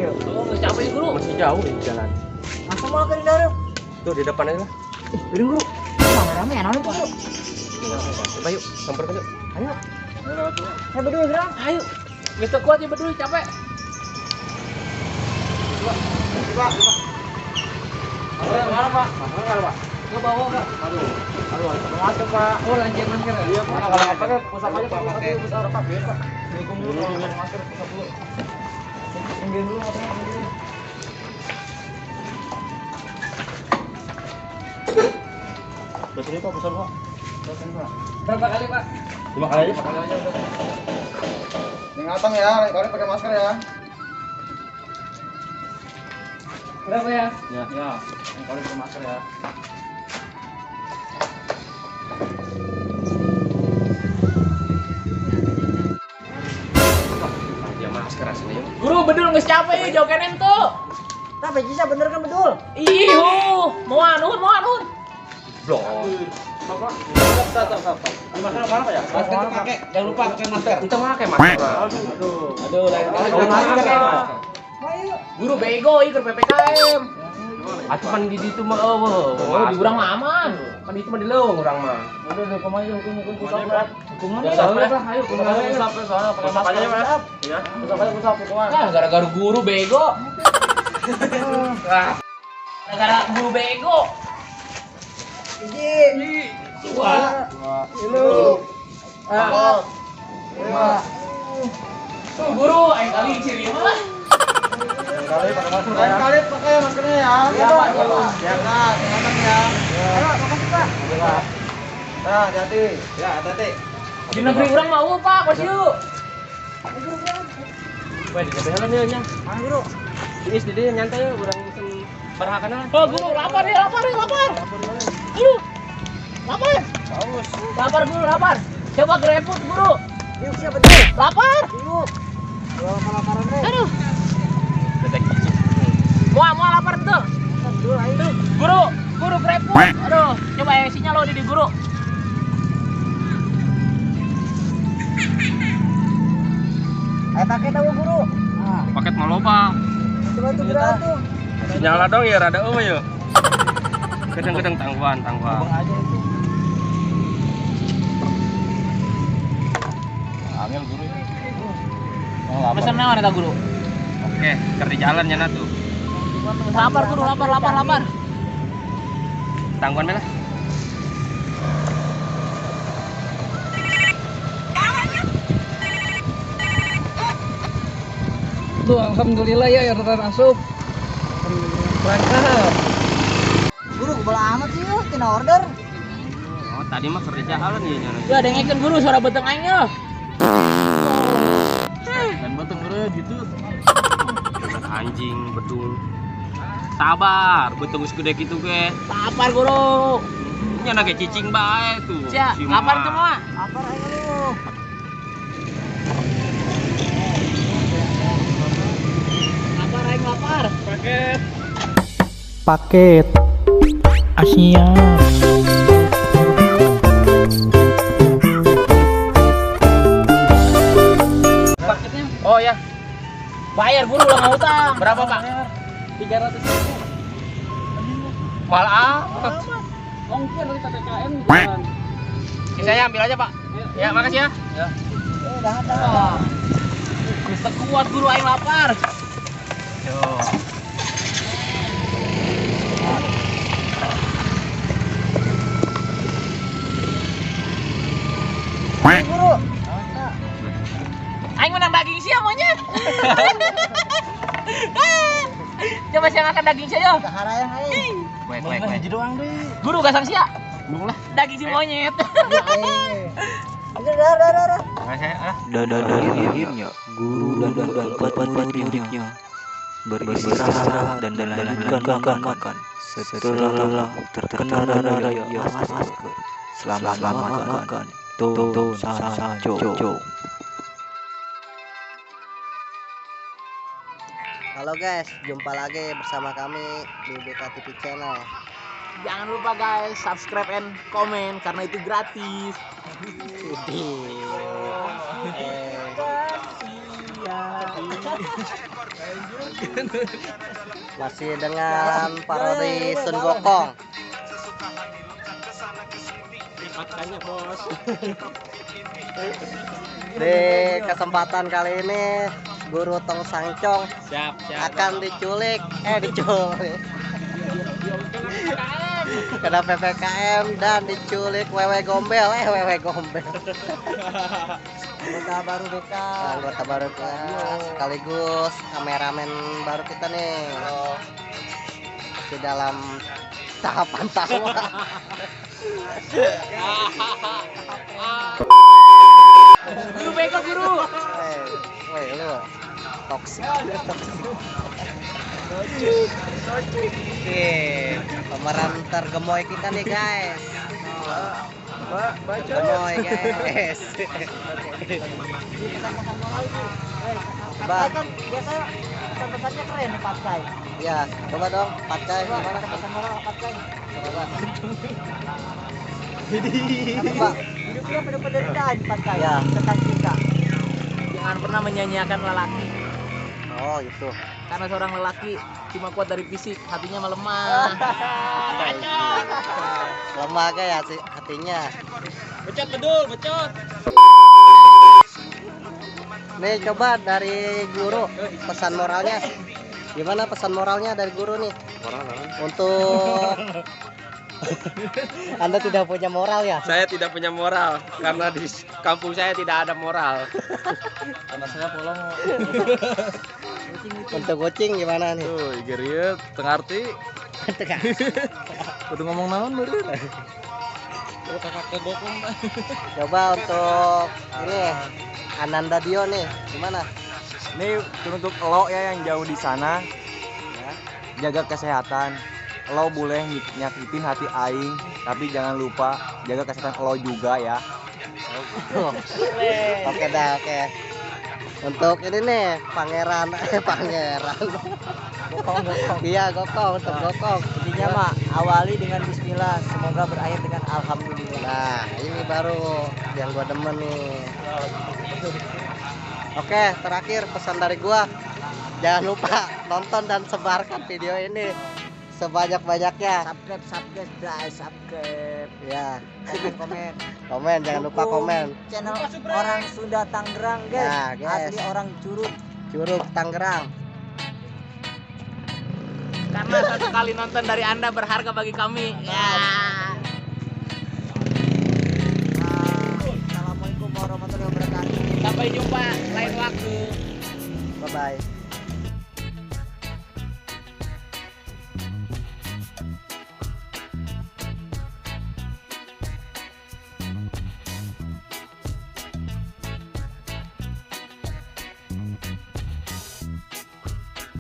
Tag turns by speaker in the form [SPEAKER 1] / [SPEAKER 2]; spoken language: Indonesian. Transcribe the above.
[SPEAKER 1] yuk.
[SPEAKER 2] Oh, nggak capek guru.
[SPEAKER 3] Masih jauh di jalan.
[SPEAKER 1] Langsung mau ke dalam.
[SPEAKER 3] Tuh di depan aja lah.
[SPEAKER 1] Piring guru. Rame-rame enak tuh guru.
[SPEAKER 3] Coba yuk, samperin yuk.
[SPEAKER 1] Ayo. Saya berdua gerak.
[SPEAKER 2] Ayo. Mister kuat ya berdua capek.
[SPEAKER 1] Coba. Mana Pak? Mana Pak?
[SPEAKER 2] Ke bawah Kak.
[SPEAKER 1] Aduh, masuk Pak.
[SPEAKER 2] Oh, lanjut masker ya.
[SPEAKER 1] Iya Pak. Kalau apa kan pusat aja Pak. Pakai pusat Pak. Biar Pak. Dihukum dulu kalau pakai masker pusat dulu. Pinggir dulu motornya. Pusat Pak, pusat Pak. Pusat Pak.
[SPEAKER 2] Berapa kali Pak?
[SPEAKER 3] 5 kali aja.
[SPEAKER 2] 5 kali aja udah.
[SPEAKER 1] Ingatan ya, lain kali pakai masker ya.
[SPEAKER 2] Berapa ya?
[SPEAKER 1] Ya. Lain kali pakai masker ya.
[SPEAKER 3] Dia masker aslinya yuk.
[SPEAKER 2] Guru bedul nggak capek jauh kanan tuh.
[SPEAKER 1] Tapi bisa bener kan betul?
[SPEAKER 2] Iu, mau anun.
[SPEAKER 3] Blok.
[SPEAKER 1] Apa? Masker mana Pak ya?
[SPEAKER 2] Masker dipakai, jangan lupa pakai masker.
[SPEAKER 3] Kita pakai masker.
[SPEAKER 2] Aduh, lain kali
[SPEAKER 1] Pakai masker ya.
[SPEAKER 2] Guru bego ikut PPKM.
[SPEAKER 3] Atuh kan di situ mah
[SPEAKER 2] Oh, di urang mah aman. Kan itu mah di leung urang mah.
[SPEAKER 1] Udah hukum aja hukum pusat berat. Hukuman
[SPEAKER 2] Ya,
[SPEAKER 1] ya.
[SPEAKER 2] udah, ayo,
[SPEAKER 1] Hukum aja pusat soalnya pakai masker aja Mas.
[SPEAKER 3] Iya.
[SPEAKER 1] Pusat aja pusat hukuman.
[SPEAKER 2] Ah, gara-gara guru bego. Ah. Gara-gara guru bego.
[SPEAKER 1] Izin.
[SPEAKER 2] Wah.
[SPEAKER 1] Lu.
[SPEAKER 2] Ah.
[SPEAKER 1] 5.
[SPEAKER 2] Tuh guru, ayo kali ciri mah.
[SPEAKER 1] Kali pakai masker. Lain kali pakai maskernya ya. Iya Pak. Ya Kak, ingatan ya. Ayo, makasih Pak. Nah, hati-hati. Ya, hati-hati.
[SPEAKER 2] Di negeri urang mau Pak, pas yuk.
[SPEAKER 3] Wah, di jalan dia nya.
[SPEAKER 1] Mana Guru?
[SPEAKER 3] Ini di dia nyantai ya urang berhakanan.
[SPEAKER 2] Oh, guru lapar. Aduh. Lapar.
[SPEAKER 1] Bagus.
[SPEAKER 2] Lapar guru, lapar. Coba greput guru.
[SPEAKER 1] Yuk, siapa tuh?
[SPEAKER 2] Lapar.
[SPEAKER 1] Yuk. Gua kelaparan deh.
[SPEAKER 2] Aduh.
[SPEAKER 3] Detek cicing.
[SPEAKER 2] Mau lapar betul.
[SPEAKER 1] Dulu ayo.
[SPEAKER 2] Guru greput. Aduh, coba ya sinyal lo di guru.
[SPEAKER 1] Ayo pakai tahu Guru. Nah,
[SPEAKER 3] Paket mau loba.
[SPEAKER 1] coba tuh gerak tuh.
[SPEAKER 3] Sinyal dong ya rada yuk. Kadang-kadang tangguhan.
[SPEAKER 1] Bang aja itu.
[SPEAKER 3] Angel guru ini.
[SPEAKER 2] Pesan naon eta guru?
[SPEAKER 3] Oke, ker di jalan nya tuh.
[SPEAKER 2] Lapar guru, lapar.
[SPEAKER 3] Tangguhan mana?
[SPEAKER 2] Tuh, alhamdulillah ya rata masuk. Berangkat.
[SPEAKER 1] Guru, bola amat sih yuk, tina order.
[SPEAKER 3] Oh, tadi mah kerja jalan ya nyana.
[SPEAKER 2] Ya dengekeun guru suara beteng aing ya.
[SPEAKER 3] Dan beteng guru gitu. Anjing bedung. Sabar, beteng geus gede kitu ge.
[SPEAKER 2] Lapar guru.
[SPEAKER 3] Nya ge cicing bae tuh.
[SPEAKER 2] Cia,
[SPEAKER 3] Si
[SPEAKER 2] lapar
[SPEAKER 3] Mama.
[SPEAKER 2] semua.
[SPEAKER 1] Apa ayo lu?
[SPEAKER 2] Lapar.
[SPEAKER 4] Paket Asia.
[SPEAKER 2] Paketnya
[SPEAKER 3] Oh ya,
[SPEAKER 2] bayar guru udah nggak utang.
[SPEAKER 3] berapa Pak?
[SPEAKER 2] 300.000.
[SPEAKER 3] Malah.
[SPEAKER 2] Ongkir dari PPKM kan.
[SPEAKER 3] Saya ambil aja Pak. Ya, makasih ya.
[SPEAKER 1] Udah ada.
[SPEAKER 2] Bisa kuat guru aing lapar.
[SPEAKER 3] Yo.
[SPEAKER 1] Guru.
[SPEAKER 2] Aing menang daging sih monyet. Coba saya makan daging saya.
[SPEAKER 1] Kaharayang aing.
[SPEAKER 3] Wait.
[SPEAKER 1] doang deh.
[SPEAKER 2] Guru gasang sia.
[SPEAKER 3] Belum lah.
[SPEAKER 2] Daging si monyet.
[SPEAKER 1] Dah.
[SPEAKER 3] Makasih ya.
[SPEAKER 4] Dari akhirnya guru dan murid-muridnya beristirahat dan melanjutkan makan setelah terkena raya masker. Selamat makan. Tonton Sajo.
[SPEAKER 1] Halo guys, jumpa lagi bersama kami di BKTV Channel.
[SPEAKER 2] Jangan lupa guys, subscribe and comment karena itu gratis.
[SPEAKER 1] Masih dengan parodi Sun Gokong.
[SPEAKER 2] Makanya bos.
[SPEAKER 1] Di kesempatan kali ini Guru Tong Sangcong
[SPEAKER 2] Siap.
[SPEAKER 1] akan diculik. Kena PPKM dan diculik Wewe Gombel. Wewe Gombel. Anggota baru BK. Anggota baru BK. Sekaligus kameramen baru kita nih. Masih dalam tahapan tawa.
[SPEAKER 2] Guru beko guru.
[SPEAKER 1] Woi lu toksik. Oke, pemeran tergemoy kita nih guys. Gemoy guys. Coba.
[SPEAKER 5] Kan biasanya pesan-pesannya keren nih Patkai.
[SPEAKER 1] Ya, coba dong Patkai gimana?
[SPEAKER 5] Pesan moral Patkai.
[SPEAKER 1] Coba.
[SPEAKER 5] Coba. Hidupnya penuh penderitaan Patkai.
[SPEAKER 1] Ya.
[SPEAKER 5] Tentang cinta.
[SPEAKER 2] Jangan pernah menyanyiakan lelaki.
[SPEAKER 1] Oh, itu.
[SPEAKER 2] Karena seorang lelaki cuma kuat dari fisik, hatinya melemah.
[SPEAKER 1] Lemah kayak hatinya.
[SPEAKER 2] Becot bedul, becot.
[SPEAKER 1] Nih coba dari guru pesan moralnya. Gimana pesan moralnya dari guru nih? Untuk Anda tidak punya moral ya?
[SPEAKER 3] Saya tidak punya moral karena di kampung saya tidak ada moral.
[SPEAKER 2] Karena saya polong.
[SPEAKER 1] Untuk kucing gimana nih?
[SPEAKER 3] Tuh, geriet, tengarti. Kudu ngomong naon meureun.
[SPEAKER 1] Coba untuk ini Ananda Dio nih, gimana?
[SPEAKER 6] Ini untuk lo ya yang jauh di sana,
[SPEAKER 1] Ya.
[SPEAKER 6] jaga kesehatan. Lo boleh nyakitin hati aing, tapi jangan lupa jaga kesehatan lo juga ya.
[SPEAKER 1] Oke dah, oke. Untuk ini nih pangeran. Gokong. Iya, Gokong, untuk Gokong.
[SPEAKER 5] Intinya mah awali dengan bismillah, semoga berakhir dengan alhamdulillah.
[SPEAKER 1] Nah, ini baru yang gua demen nih. Oke, terakhir pesan dari gua. Jangan lupa tonton dan sebarkan video ini sebanyak-banyaknya.
[SPEAKER 5] Subscribe guys, subscribe.
[SPEAKER 1] Ya,
[SPEAKER 5] Komen.
[SPEAKER 1] komen jangan lupa komen.
[SPEAKER 5] Channel orang Sunda Tangerang guys.
[SPEAKER 1] Nah, guys.
[SPEAKER 5] Asli orang Curug.
[SPEAKER 1] Curug Tangerang.
[SPEAKER 2] Karena satu kali nonton dari Anda berharga bagi kami. Ya.
[SPEAKER 5] Assalamualaikum warahmatullahi wabarakatuh.
[SPEAKER 2] Sampai jumpa lain waktu.
[SPEAKER 1] Bye bye.